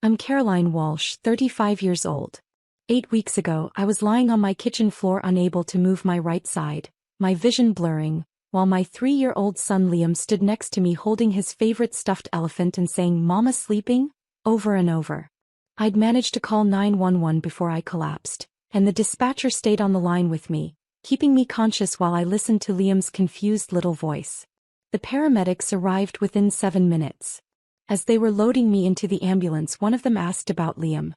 I'm Caroline Walsh, 35 years old. 8 weeks ago, I was lying on my kitchen floor unable to move my right side, my vision blurring, while my 3-year-old son Liam stood next to me holding his favorite stuffed elephant and saying, "Mama sleeping?" over and over. I'd managed to call 911 before I collapsed, and the dispatcher stayed on the line with me, keeping me conscious while I listened to Liam's confused little voice. The paramedics arrived within 7 minutes. As they were loading me into the ambulance, one of them asked about Liam.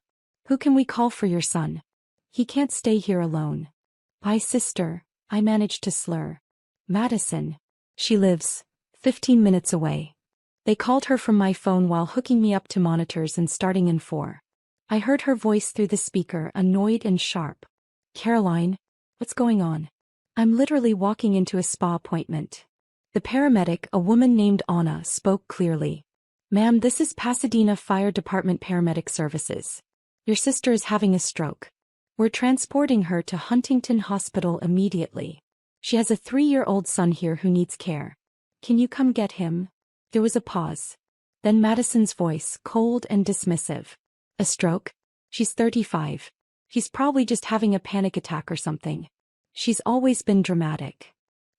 "Who can we call for your son? He can't stay here alone." "My sister," I managed to slur. "Madison. She lives 15 minutes away." They called her from my phone while hooking me up to monitors and starting in 4. I heard her voice through the speaker, annoyed and sharp. "Caroline, what's going on? I'm literally walking into a spa appointment." The paramedic, a woman named Anna, spoke clearly. "Ma'am, this is Pasadena Fire Department Paramedic Services. Your sister is having a stroke. We're transporting her to Huntington Hospital immediately. She has a 3-year-old son here who needs care. Can you come get him?" There was a pause. Then Madison's voice, cold and dismissive. "A stroke? She's 35. He's probably just having a panic attack or something. She's always been dramatic."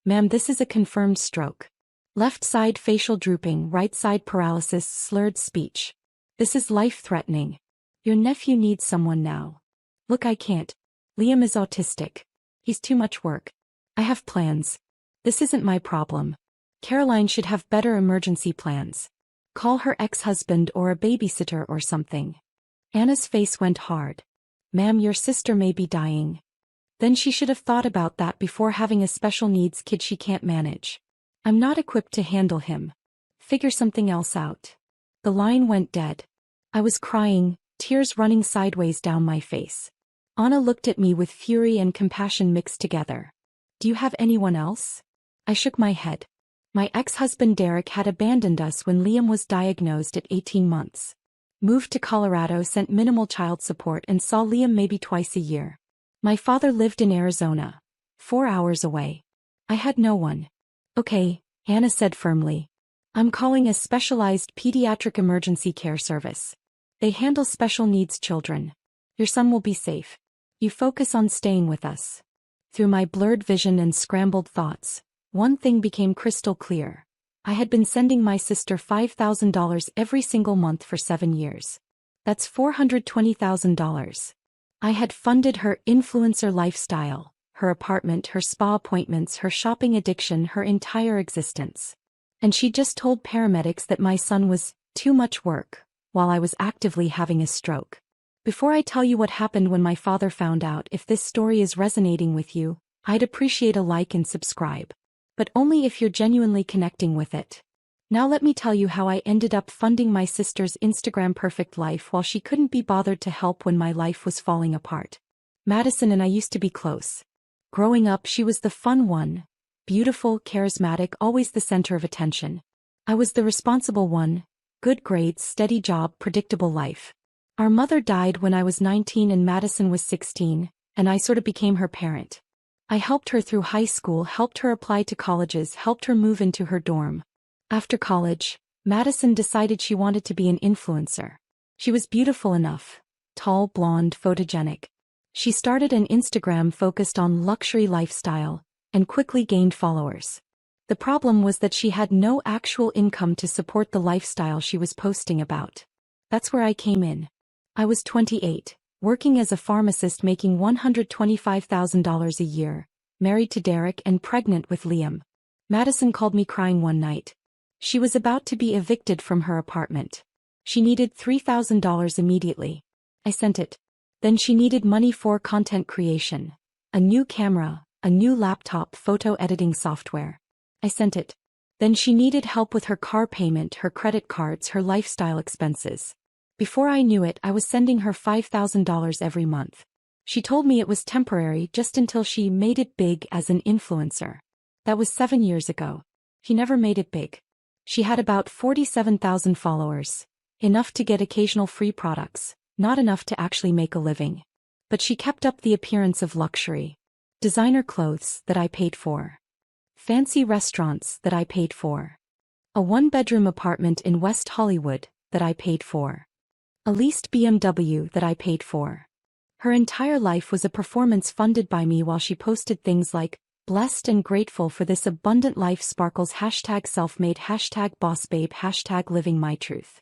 "Ma'am, this is a confirmed stroke. Left side facial drooping, right side paralysis, slurred speech. This is life-threatening. Your nephew needs someone now." "Look, I can't. Liam is autistic. He's too much work. I have plans. This isn't my problem. Caroline should have better emergency plans. Call her ex-husband or a babysitter or something." Anna's face went hard. "Ma'am, your sister may be dying." Then she should have thought about that before having a special needs kid she can't manage. "I'm not equipped to handle him. Figure something else out." The line went dead. I was crying, tears running sideways down my face. Anna looked at me with fury and compassion mixed together. "Do you have anyone else?" I shook my head. My ex-husband Derek had abandoned us when Liam was diagnosed at 18 months. Moved to Colorado, sent minimal child support, and saw Liam maybe twice a year. My father lived in Arizona, 4 hours away. I had no one. "Okay," Anna said firmly. "I'm calling a specialized pediatric emergency care service. They handle special needs children. Your son will be safe. You focus on staying with us." Through my blurred vision and scrambled thoughts, one thing became crystal clear. I had been sending my sister $5,000 every single month for 7 years. That's $420,000. I had funded her influencer lifestyle, her apartment, her spa appointments, her shopping addiction, her entire existence. And she just told paramedics that my son was too much work, while I was actively having a stroke. Before I tell you what happened when my father found out, if this story is resonating with you, I'd appreciate a like and subscribe. But only if you're genuinely connecting with it. Now let me tell you how I ended up funding my sister's Instagram perfect life while she couldn't be bothered to help when my life was falling apart. Madison and I used to be close. Growing up, she was the fun one, beautiful, charismatic, always the center of attention. I was the responsible one, good grades, steady job, predictable life. Our mother died when I was 19 and Madison was 16, and I sort of became her parent. I helped her through high school, helped her apply to colleges, helped her move into her dorm. After college, Madison decided she wanted to be an influencer. She was beautiful enough, tall, blonde, photogenic. She started an Instagram focused on luxury lifestyle, and quickly gained followers. The problem was that she had no actual income to support the lifestyle she was posting about. That's where I came in. I was 28, working as a pharmacist making $125,000 a year, married to Derek and pregnant with Liam. Madison called me crying one night. She was about to be evicted from her apartment. She needed $3,000 immediately. I sent it. Then she needed money for content creation. A new camera, a new laptop, photo editing software. I sent it. Then she needed help with her car payment, her credit cards, her lifestyle expenses. Before I knew it, I was sending her $5,000 every month. She told me it was temporary, just until she made it big as an influencer. That was 7 years ago. She never made it big. She had about 47,000 followers. Enough to get occasional free products, not enough to actually make a living. But she kept up the appearance of luxury. Designer clothes that I paid for. Fancy restaurants that I paid for. A 1-bedroom apartment in West Hollywood that I paid for. A leased BMW that I paid for. Her entire life was a performance funded by me while she posted things like, blessed and grateful for this abundant life sparkles hashtag self-made hashtag bossbabe hashtag living my truth.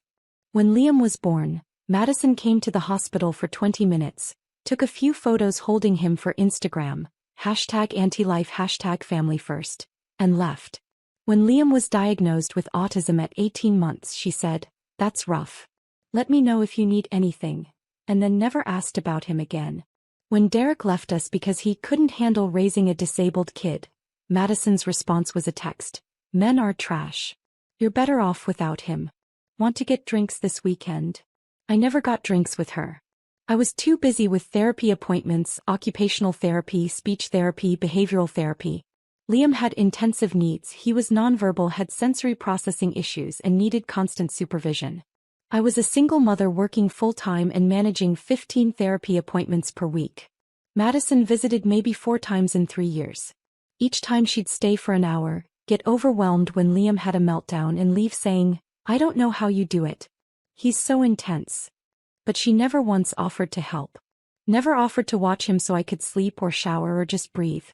When Liam was born, Madison came to the hospital for 20 minutes, took a few photos holding him for Instagram, hashtag anti-life hashtag family first, and left. When Liam was diagnosed with autism at 18 months, she said, "That's rough. Let me know if you need anything," and then never asked about him again. When Derek left us because he couldn't handle raising a disabled kid, Madison's response was a text, "Men are trash. You're better off without him. Want to get drinks this weekend?" I never got drinks with her. I was too busy with therapy appointments, occupational therapy, speech therapy, behavioral therapy. Liam had intensive needs, he was nonverbal, had sensory processing issues, and needed constant supervision. I was a single mother working full-time and managing 15 therapy appointments per week. Madison visited maybe 4 times in 3 years. Each time she'd stay for an hour, get overwhelmed when Liam had a meltdown and leave saying, "I don't know how you do it. He's so intense." But she never once offered to help. Never offered to watch him so I could sleep or shower or just breathe.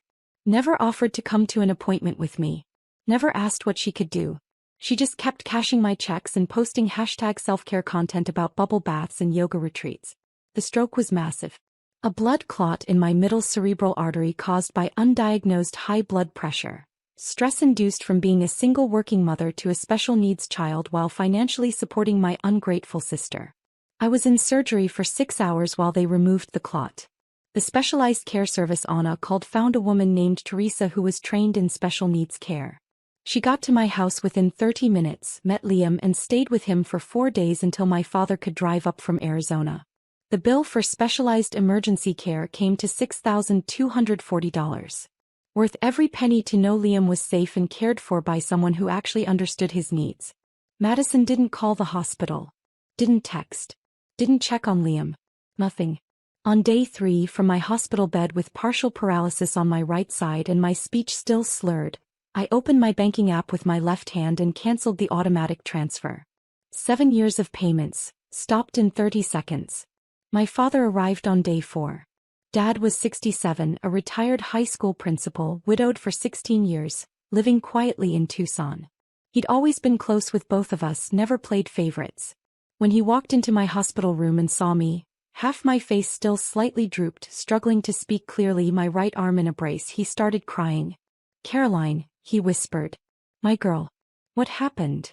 Never offered to come to an appointment with me. Never asked what she could do. She just kept cashing my checks and posting hashtag self-care content about bubble baths and yoga retreats. The stroke was massive. A blood clot in my middle cerebral artery caused by undiagnosed high blood pressure. Stress induced from being a single working mother to a special needs child while financially supporting my ungrateful sister. I was in surgery for 6 hours while they removed the clot. The specialized care service Anna called found a woman named Teresa who was trained in special needs care. She got to my house within 30 minutes, met Liam and stayed with him for 4 days until my father could drive up from Arizona. The bill for specialized emergency care came to $6,240. Worth every penny to know Liam was safe and cared for by someone who actually understood his needs. Madison didn't call the hospital. Didn't text. Didn't check on Liam. Nothing. On day 3, from my hospital bed with partial paralysis on my right side and my speech still slurred, I opened my banking app with my left hand and canceled the automatic transfer. 7 years of payments, stopped in 30 seconds. My father arrived on day 4. Dad was 67, a retired high school principal, widowed for 16 years, living quietly in Tucson. He'd always been close with both of us, never played favorites. When he walked into my hospital room and saw me, half my face still slightly drooped, struggling to speak clearly, my right arm in a brace, he started crying. "Caroline," he whispered. "My girl. What happened?"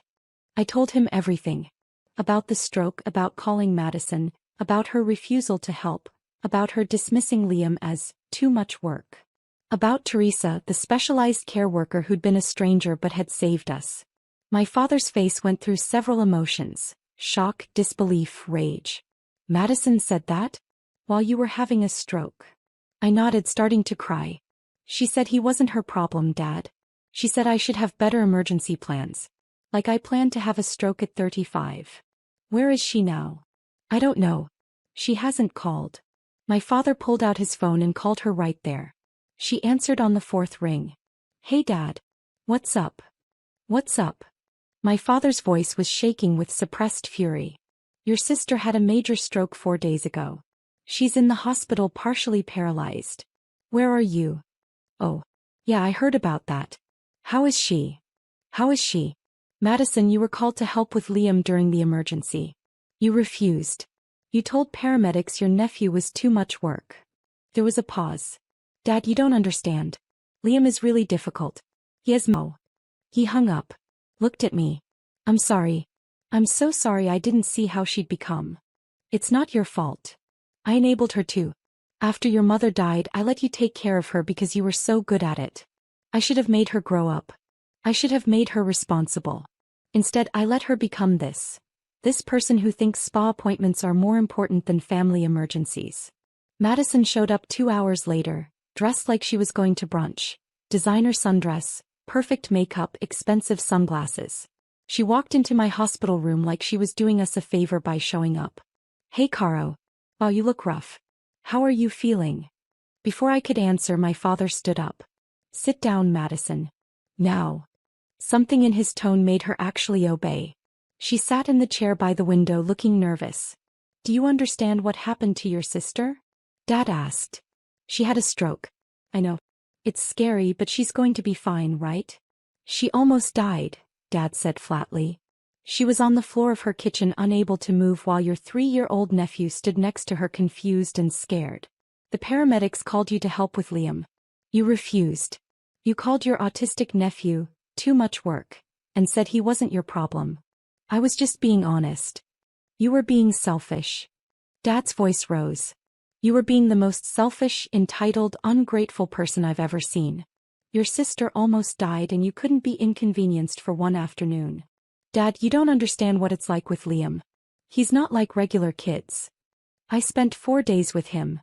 I told him everything. About the stroke, about calling Madison, about her refusal to help, about her dismissing Liam as too much work. About Teresa, the specialized care worker who'd been a stranger but had saved us. My father's face went through several emotions: shock, disbelief, rage. "Madison said that? While you were having a stroke?" I nodded, starting to cry. "She said he wasn't her problem, Dad. She said I should have better emergency plans. Like I planned to have a stroke at 35. Where is she now?" "I don't know. She hasn't called." My father pulled out his phone and called her right there. She answered on the 4th ring. "Hey Dad. What's up? What's up?" My father's voice was shaking with suppressed fury. "Your sister had a major stroke 4 days ago. She's in the hospital partially paralyzed. Where are you?" "Oh. Yeah, I heard about that. How is she? How is she?" "Madison, you were called to help with Liam during the emergency. You refused. You told paramedics your nephew was too much work." There was a pause. "Dad, you don't understand. Liam is really difficult. He has mo." He hung up. Looked at me. "I'm sorry. I'm so sorry, I didn't see how she'd become. It's not your fault. I enabled her to. After your mother died, I let you take care of her because you were so good at it. I should have made her grow up. I should have made her responsible. Instead, I let her become this person who thinks spa appointments are more important than family emergencies." Madison showed up 2 hours later, dressed like she was going to brunch. Designer sundress, perfect makeup, expensive sunglasses. She walked into my hospital room like she was doing us a favor by showing up. "Hey Caro. Wow, you look rough. How are you feeling?" Before I could answer, my father stood up. "Sit down, Madison. Now." Something in his tone made her actually obey. She sat in the chair by the window looking nervous. Do you understand what happened to your sister? Dad asked. She had a stroke. I know. It's scary, but she's going to be fine, right? She almost died, Dad said flatly. She was on the floor of her kitchen unable to move while your 3-year-old nephew stood next to her confused and scared. The paramedics called you to help with Liam. You refused. You called your autistic nephew, too much work, and said he wasn't your problem. I was just being honest. You were being selfish. Dad's voice rose. You were being the most selfish, entitled, ungrateful person I've ever seen. Your sister almost died and you couldn't be inconvenienced for one afternoon. Dad, you don't understand what it's like with Liam. He's not like regular kids. I spent 4 days with him.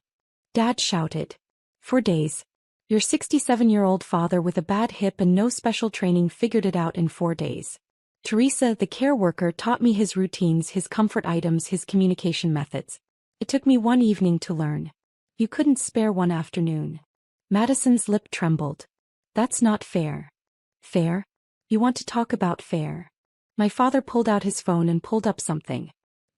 Dad shouted. 4 days. Your 67-year-old father with a bad hip and no special training figured it out in 4 days. Teresa, the care worker, taught me his routines, his comfort items, his communication methods. It took me 1 evening to learn. You couldn't spare 1 afternoon. Madison's lip trembled. That's not fair. Fair? You want to talk about fair? My father pulled out his phone and pulled up something.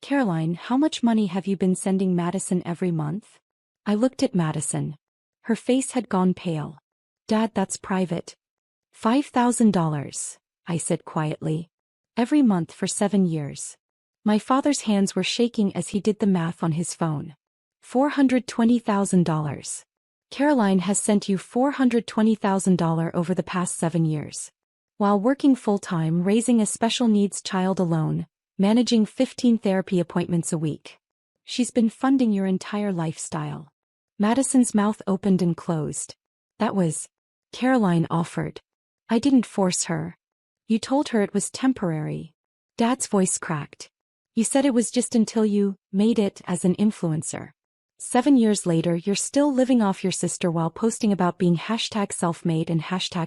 Caroline, how much money have you been sending Madison every month? I looked at Madison. Her face had gone pale. Dad, that's private. $5,000, I said quietly. Every month for 7 years. My father's hands were shaking as he did the math on his phone. $420,000. Caroline has sent you $420,000 over the past 7 years. While working full-time, raising a special needs child alone, managing 15 therapy appointments a week. She's been funding your entire lifestyle. Madison's mouth opened and closed. That was. Caroline offered. I didn't force her. You told her it was temporary. Dad's voice cracked. You said it was just until you made it as an influencer. 7 years later, you're still living off your sister while posting about being #self-made and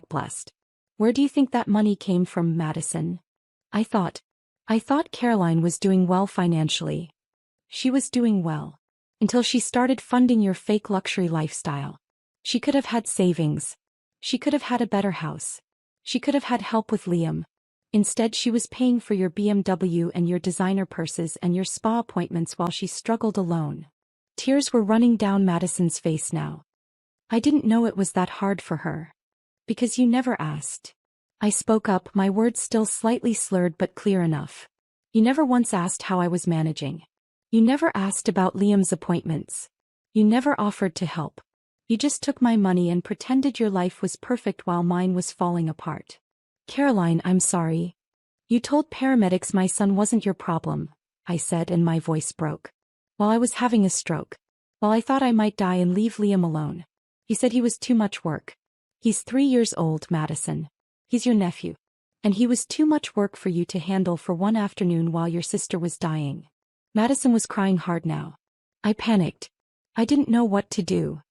#blessed. Where do you think that money came from, Madison? I thought Caroline was doing well financially. She was doing well. Until she started funding your fake luxury lifestyle. She could have had savings. She could have had a better house. She could have had help with Liam. Instead, she was paying for your BMW and your designer purses and your spa appointments while she struggled alone. Tears were running down Madison's face now. I didn't know it was that hard for her. Because you never asked. I spoke up, my words still slightly slurred but clear enough. You never once asked how I was managing. You never asked about Liam's appointments. You never offered to help. You just took my money and pretended your life was perfect while mine was falling apart. Caroline, I'm sorry. You told paramedics my son wasn't your problem, I said, and my voice broke. While I was having a stroke. While I thought I might die and leave Liam alone. You said he was too much work. He's 3 years old, Madison. He's your nephew. And he was too much work for you to handle for 1 afternoon while your sister was dying. Madison was crying hard now. I panicked. I didn't know what to do.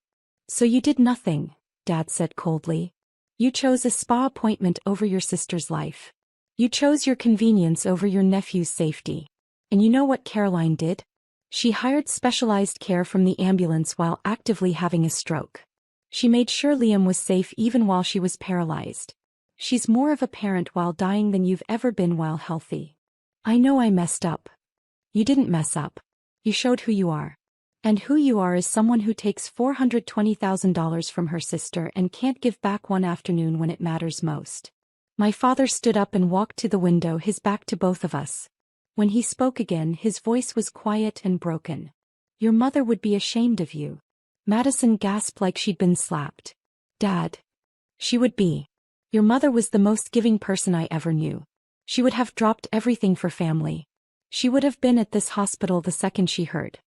So you did nothing, Dad said coldly. You chose a spa appointment over your sister's life. You chose your convenience over your nephew's safety. And you know what Caroline did? She hired specialized care from the ambulance while actively having a stroke. She made sure Liam was safe even while she was paralyzed. She's more of a parent while dying than you've ever been while healthy. I know I messed up. You didn't mess up. You showed who you are. And who you are is someone who takes $420,000 from her sister and can't give back 1 afternoon when it matters most. My father stood up and walked to the window, his back to both of us. When he spoke again, his voice was quiet and broken. Your mother would be ashamed of you. Madison gasped like she'd been slapped. Dad. She would be. Your mother was the most giving person I ever knew. She would have dropped everything for family. She would have been at this hospital the second she heard.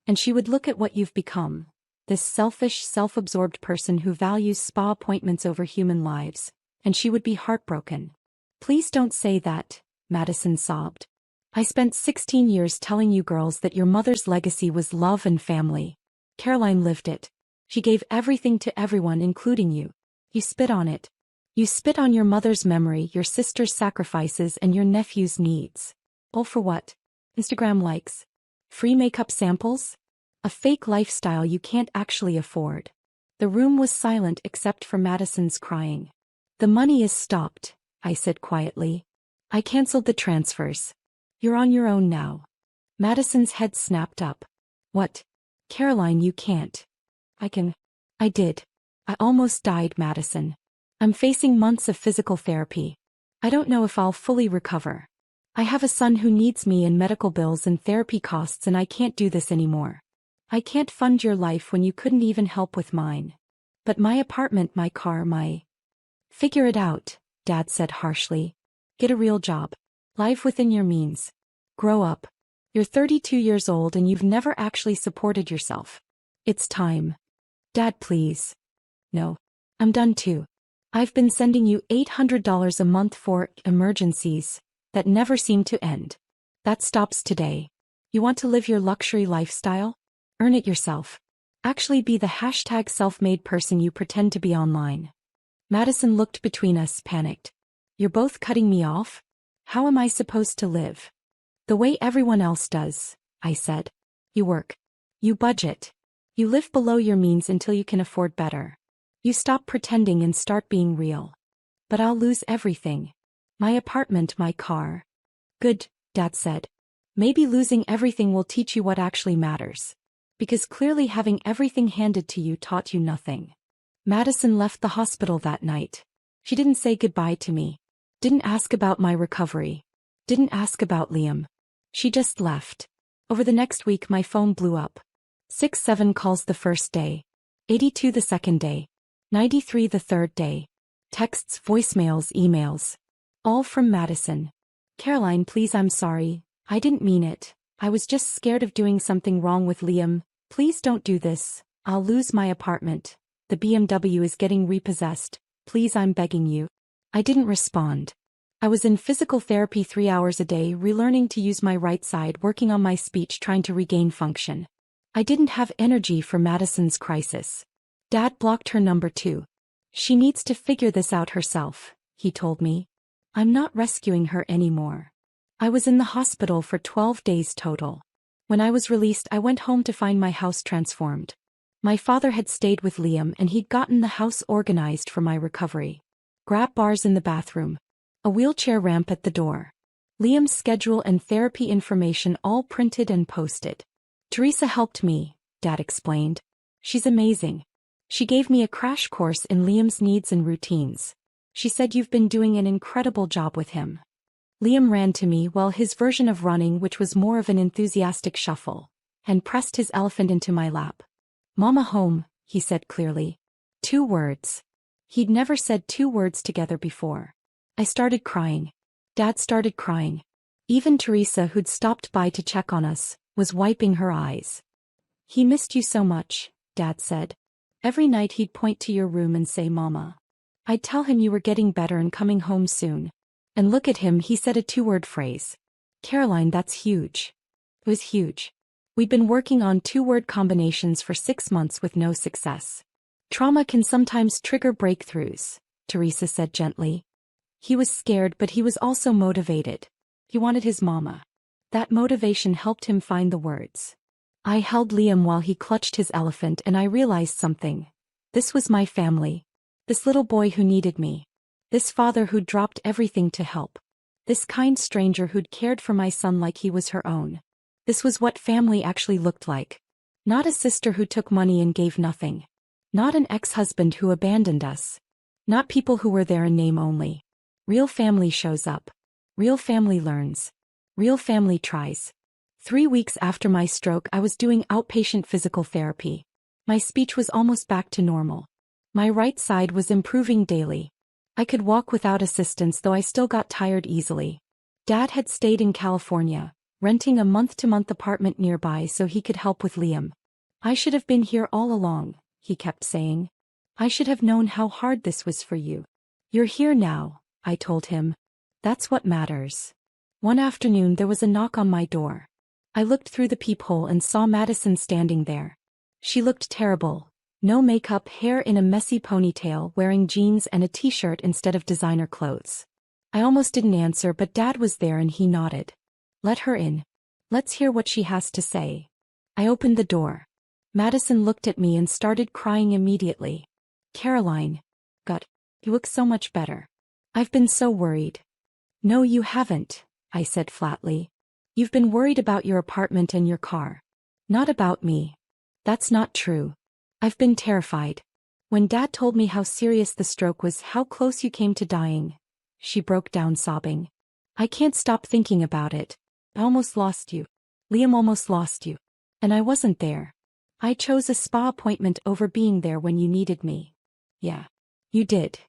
And she would look at what you've become. This selfish, self-absorbed person who values spa appointments over human lives. And she would be heartbroken. Please don't say that, Madison sobbed. I spent 16 years telling you girls that your mother's legacy was love and family. Caroline lived it. She gave everything to everyone, including you. You spit on it. You spit on your mother's memory, your sister's sacrifices, and your nephew's needs. All for what? Instagram likes? Free makeup samples? A fake lifestyle you can't actually afford. The room was silent except for Madison's crying. The money is stopped, I said quietly. I canceled the transfers. You're on your own now. Madison's head snapped up. What? Caroline, you can't. I can. I did. I almost died, Madison. I'm facing months of physical therapy. I don't know if I'll fully recover. I have a son who needs me and medical bills and therapy costs, and I can't do this anymore. I can't fund your life when you couldn't even help with mine. But my apartment, my car, my... Figure it out, Dad said harshly. Get a real job. Live within your means. Grow up. You're 32 years old and you've never actually supported yourself. It's time. Dad, please. No. I'm done too. I've been sending you $800 a month for emergencies that never seem to end. That stops today. You want to live your luxury lifestyle? Earn it yourself. Actually be the hashtag self-made person you pretend to be online. Madison looked between us, panicked. You're both cutting me off? How am I supposed to live? The way everyone else does, I said. You work. You budget. You live below your means until you can afford better. You stop pretending and start being real. But I'll lose everything. My apartment, my car. Good, Dad said. Maybe losing everything will teach you what actually matters. Because clearly having everything handed to you taught you nothing. Madison left the hospital that night. She didn't say goodbye to me. Didn't ask about my recovery. Didn't ask about Liam. She just left. Over the next week my phone blew up. 67 calls the first day. 82 the second day. 93 the third day. Texts, voicemails, emails. All from Madison. Caroline, please, I'm sorry. I didn't mean it. I was just scared of doing something wrong with Liam. Please don't do this. I'll lose my apartment. The BMW is getting repossessed. Please, I'm begging you. I didn't respond. I was in physical therapy 3 hours a day, relearning to use my right side, working on my speech, trying to regain function. I didn't have energy for Madison's crisis. Dad blocked her number too. She needs to figure this out herself, he told me. I'm not rescuing her anymore. I was in the hospital for 12 days total. When I was released, I went home to find my house transformed. My father had stayed with Liam and he'd gotten the house organized for my recovery. Grab bars in the bathroom. A wheelchair ramp at the door. Liam's schedule and therapy information all printed and posted. Teresa helped me, Dad explained. She's amazing. She gave me a crash course in Liam's needs and routines. She said you've been doing an incredible job with him. Liam ran to me, well, his version of running, which was more of an enthusiastic shuffle, and pressed his elephant into my lap. Mama home, he said clearly. 2 words. He'd never said 2 words together before. I started crying. Dad started crying. Even Teresa, who'd stopped by to check on us, was wiping her eyes. He missed you so much, Dad said. Every night he'd point to your room and say, Mama. I'd tell him you were getting better and coming home soon. And look at him, he said a 2-word phrase. Caroline, that's huge. It was huge. We'd been working on 2-word combinations for 6 months with no success. Trauma can sometimes trigger breakthroughs, Teresa said gently. He was scared, but he was also motivated. He wanted his mama. That motivation helped him find the words. I held Liam while he clutched his elephant and I realized something. This was my family. This little boy who needed me. This father who'd dropped everything to help. This kind stranger who'd cared for my son like he was her own. This was what family actually looked like. Not a sister who took money and gave nothing. Not an ex-husband who abandoned us. Not people who were there in name only. Real family shows up. Real family learns. Real family tries. 3 weeks after my stroke, I was doing outpatient physical therapy. My speech was almost back to normal. My right side was improving daily. I could walk without assistance, though I still got tired easily. Dad had stayed in California, renting a month-to-month apartment nearby so he could help with Liam. I should have been here all along, he kept saying. I should have known how hard this was for you. You're here now, I told him. That's what matters. One afternoon there was a knock on my door. I looked through the peephole and saw Madison standing there. She looked terrible. No makeup, hair in a messy ponytail, wearing jeans and a t-shirt instead of designer clothes. I almost didn't answer, but Dad was there and he nodded. Let her in. Let's hear what she has to say. I opened the door. Madison looked at me and started crying immediately. Caroline. God, you look so much better. I've been so worried. No, you haven't, I said flatly. You've been worried about your apartment and your car. Not about me. That's not true. I've been terrified. When Dad told me how serious the stroke was, how close you came to dying, she broke down sobbing. I can't stop thinking about it. I almost lost you. Liam almost lost you. And I wasn't there. I chose a spa appointment over being there when you needed me. Yeah. You did.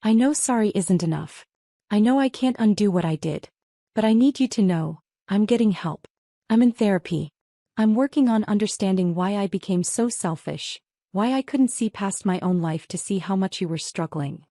I know sorry isn't enough. I know I can't undo what I did. But I need you to know, I'm getting help. I'm in therapy. I'm working on understanding why I became so selfish, why I couldn't see past my own life to see how much you were struggling.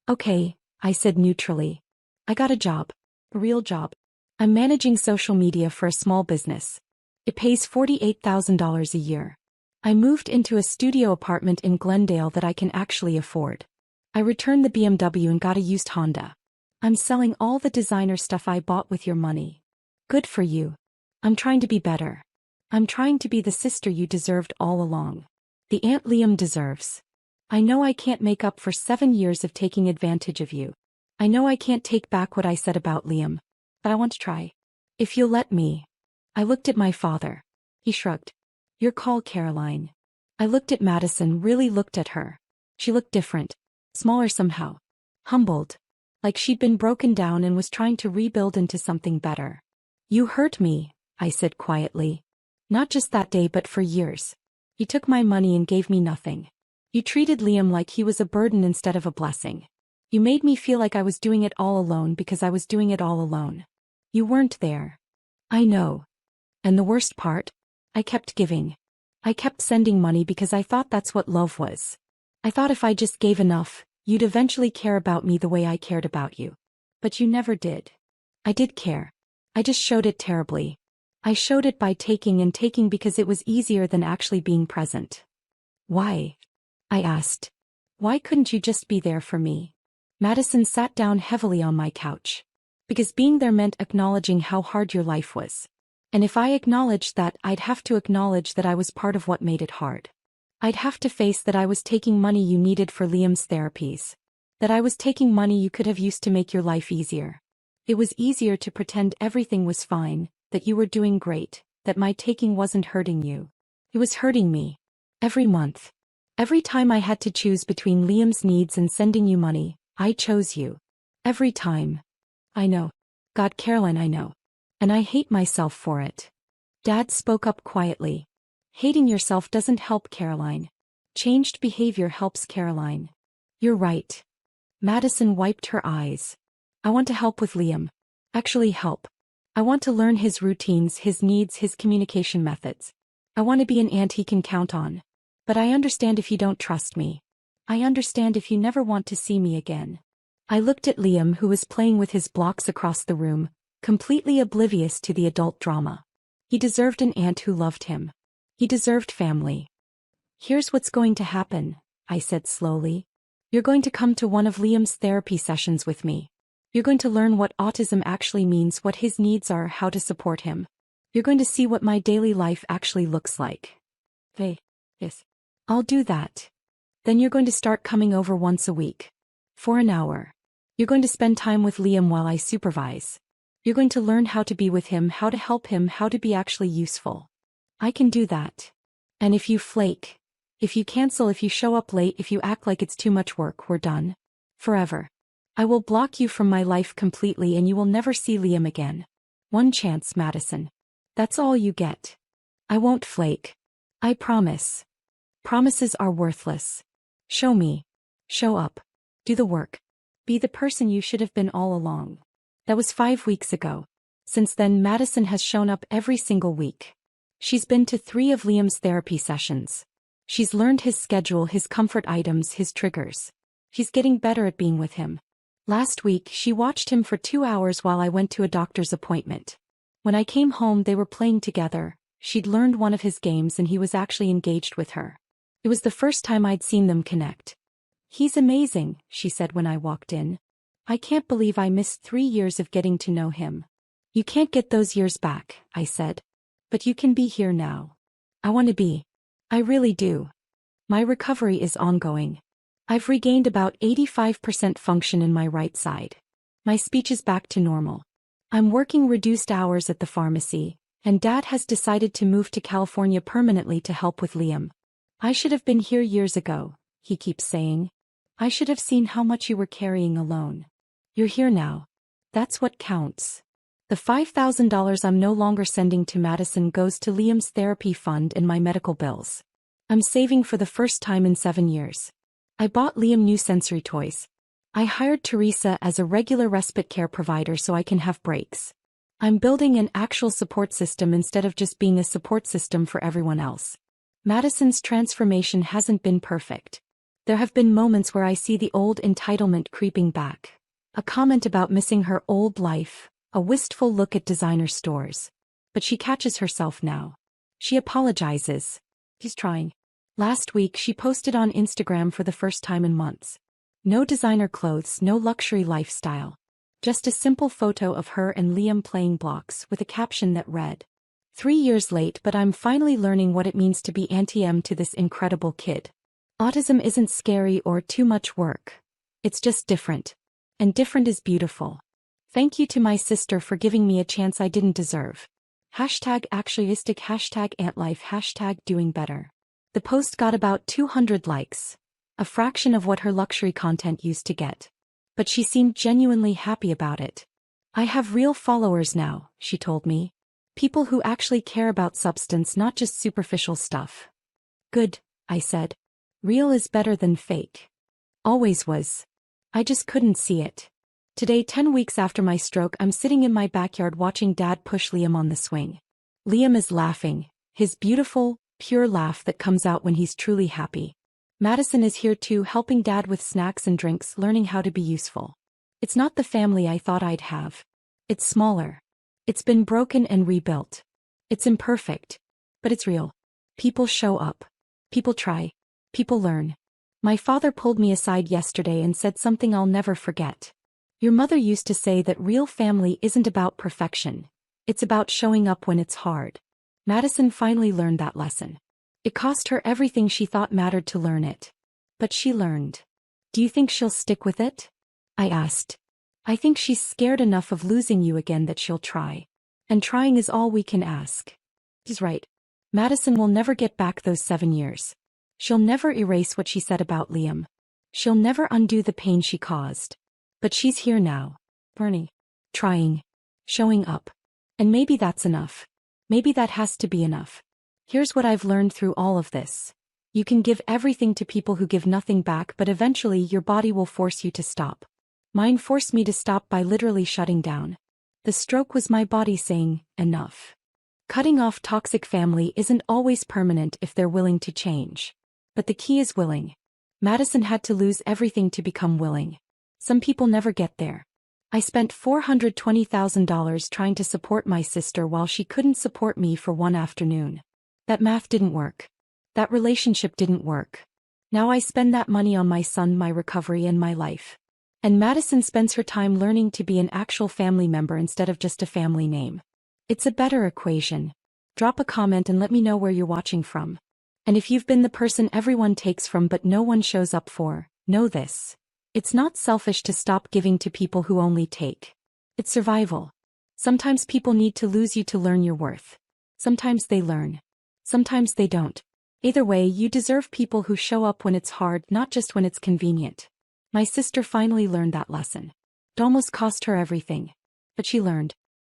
Okay, I said neutrally. I got a job. A real job. I'm managing social media for a small business. It pays $48,000 a year. I moved into a studio apartment in Glendale that I can actually afford. I returned the BMW and got a used Honda. I'm selling all the designer stuff I bought with your money. Good for you. I'm trying to be better. I'm trying to be the sister you deserved all along. The aunt Liam deserves. I know I can't make up for 7 years of taking advantage of you. I know I can't take back what I said about Liam. But I want to try. If you'll let me. I looked at my father. He shrugged. Your call, Caroline. I looked at Madison, really looked at her. She looked different. Smaller somehow. Humbled. Like she'd been broken down and was trying to rebuild into something better. You hurt me, I said quietly. Not just that day but for years. You took my money and gave me nothing. You treated Liam like he was a burden instead of a blessing. You made me feel like I was doing it all alone because I was doing it all alone. You weren't there. I know. And the worst part? I kept giving. I kept sending money because I thought that's what love was. I thought if I just gave enough, you'd eventually care about me the way I cared about you. But you never did. I did care. I just showed it terribly. I showed it by taking and taking because it was easier than actually being present. Why? I asked. Why couldn't you just be there for me? Madison sat down heavily on my couch. Because being there meant acknowledging how hard your life was. And if I acknowledged that, I'd have to acknowledge that I was part of what made it hard. I'd have to face that I was taking money you needed for Liam's therapies. That I was taking money you could have used to make your life easier. It was easier to pretend everything was fine, that you were doing great, that my taking wasn't hurting you. It was hurting me. Every month. Every time I had to choose between Liam's needs and sending you money, I chose you. Every time. I know. God, Caroline, I know. And I hate myself for it. Dad spoke up quietly. Hating yourself doesn't help, Caroline. Changed behavior helps, Caroline. You're right. Madison wiped her eyes. I want to help with Liam. Actually help. I want to learn his routines, his needs, his communication methods. I want to be an aunt he can count on. But I understand if you don't trust me. I understand if you never want to see me again. I looked at Liam, who was playing with his blocks across the room, completely oblivious to the adult drama. He deserved an aunt who loved him. He deserved family. Here's what's going to happen, I said slowly. You're going to come to one of Liam's therapy sessions with me. You're going to learn what autism actually means, what his needs are, how to support him. You're going to see what my daily life actually looks like. Yes. I'll do that. Then you're going to start coming over once a week. For an hour. You're going to spend time with Liam while I supervise. You're going to learn how to be with him, how to help him, how to be actually useful. I can do that. And if you flake, if you cancel, if you show up late, if you act like it's too much work, we're done. Forever. I will block you from my life completely and you will never see Liam again. One chance, Madison. That's all you get. I won't flake. I promise. Promises are worthless. Show me. Show up. Do the work. Be the person you should have been all along. That was 5 weeks ago. Since then, Madison has shown up every single week. She's been to 3 of Liam's therapy sessions. She's learned his schedule, his comfort items, his triggers. She's getting better at being with him. Last week, she watched him for 2 hours while I went to a doctor's appointment. When I came home, they were playing together. She'd learned one of his games and he was actually engaged with her. It was the first time I'd seen them connect. He's amazing, she said when I walked in. I can't believe I missed 3 years of getting to know him. You can't get those years back, I said. But you can be here now. I want to be. I really do. My recovery is ongoing. I've regained about 85% function in my right side. My speech is back to normal. I'm working reduced hours at the pharmacy, and Dad has decided to move to California permanently to help with Liam. I should have been here years ago, he keeps saying. I should have seen how much you were carrying alone. You're here now. That's what counts. The $5,000 I'm no longer sending to Madison goes to Liam's therapy fund and my medical bills. I'm saving for the first time in 7 years. I bought Liam new sensory toys. I hired Teresa as a regular respite care provider so I can have breaks. I'm building an actual support system instead of just being a support system for everyone else. Madison's transformation hasn't been perfect. There have been moments where I see the old entitlement creeping back. A comment about missing her old life, a wistful look at designer stores. But she catches herself now. She apologizes. She's trying. Last week she posted on Instagram for the first time in months. No designer clothes, no luxury lifestyle. Just a simple photo of her and Liam playing blocks with a caption that read, 3 years late, but I'm finally learning what it means to be Auntie M to this incredible kid. Autism isn't scary or too much work. It's just different. And different is beautiful. Thank you to my sister for giving me a chance I didn't deserve. #Autistic, #AntLife, #doing better. The post got about 200 likes. A fraction of what her luxury content used to get. But she seemed genuinely happy about it. I have real followers now, she told me. People who actually care about substance, not just superficial stuff. Good, I said. Real is better than fake. Always was. I just couldn't see it. Today, 10 weeks after my stroke, I'm sitting in my backyard watching Dad push Liam on the swing. Liam is laughing, his beautiful, pure laugh that comes out when he's truly happy. Madison is here too, helping Dad with snacks and drinks, learning how to be useful. It's not the family I thought I'd have. It's smaller. It's been broken and rebuilt. It's imperfect. But it's real. People show up. People try. People learn. My father pulled me aside yesterday and said something I'll never forget. Your mother used to say that real family isn't about perfection. It's about showing up when it's hard. Madison finally learned that lesson. It cost her everything she thought mattered to learn it. But she learned. Do you think she'll stick with it? I asked. I think she's scared enough of losing you again that she'll try. And trying is all we can ask. He's right. Madison will never get back those 7 years. She'll never erase what she said about Liam. She'll never undo the pain she caused. But she's here now. Learning. Trying. Showing up. And maybe that's enough. Maybe that has to be enough. Here's what I've learned through all of this. You can give everything to people who give nothing back, but eventually your body will force you to stop. Mine forced me to stop by literally shutting down. The stroke was my body saying, enough. Cutting off toxic family isn't always permanent if they're willing to change. But the key is willing. Madison had to lose everything to become willing. Some people never get there. I spent $420,000 trying to support my sister while she couldn't support me for one afternoon. That math didn't work. That relationship didn't work. Now I spend that money on my son, my recovery, and my life. And Madison spends her time learning to be an actual family member instead of just a family name. It's a better equation. Drop a comment and let me know where you're watching from. And if you've been the person everyone takes from but no one shows up for, know this. It's not selfish to stop giving to people who only take. It's survival. Sometimes people need to lose you to learn your worth. Sometimes they learn. Sometimes they don't. Either way, you deserve people who show up when it's hard, not just when it's convenient. My sister finally learned that lesson. It almost cost her everything. But she learned.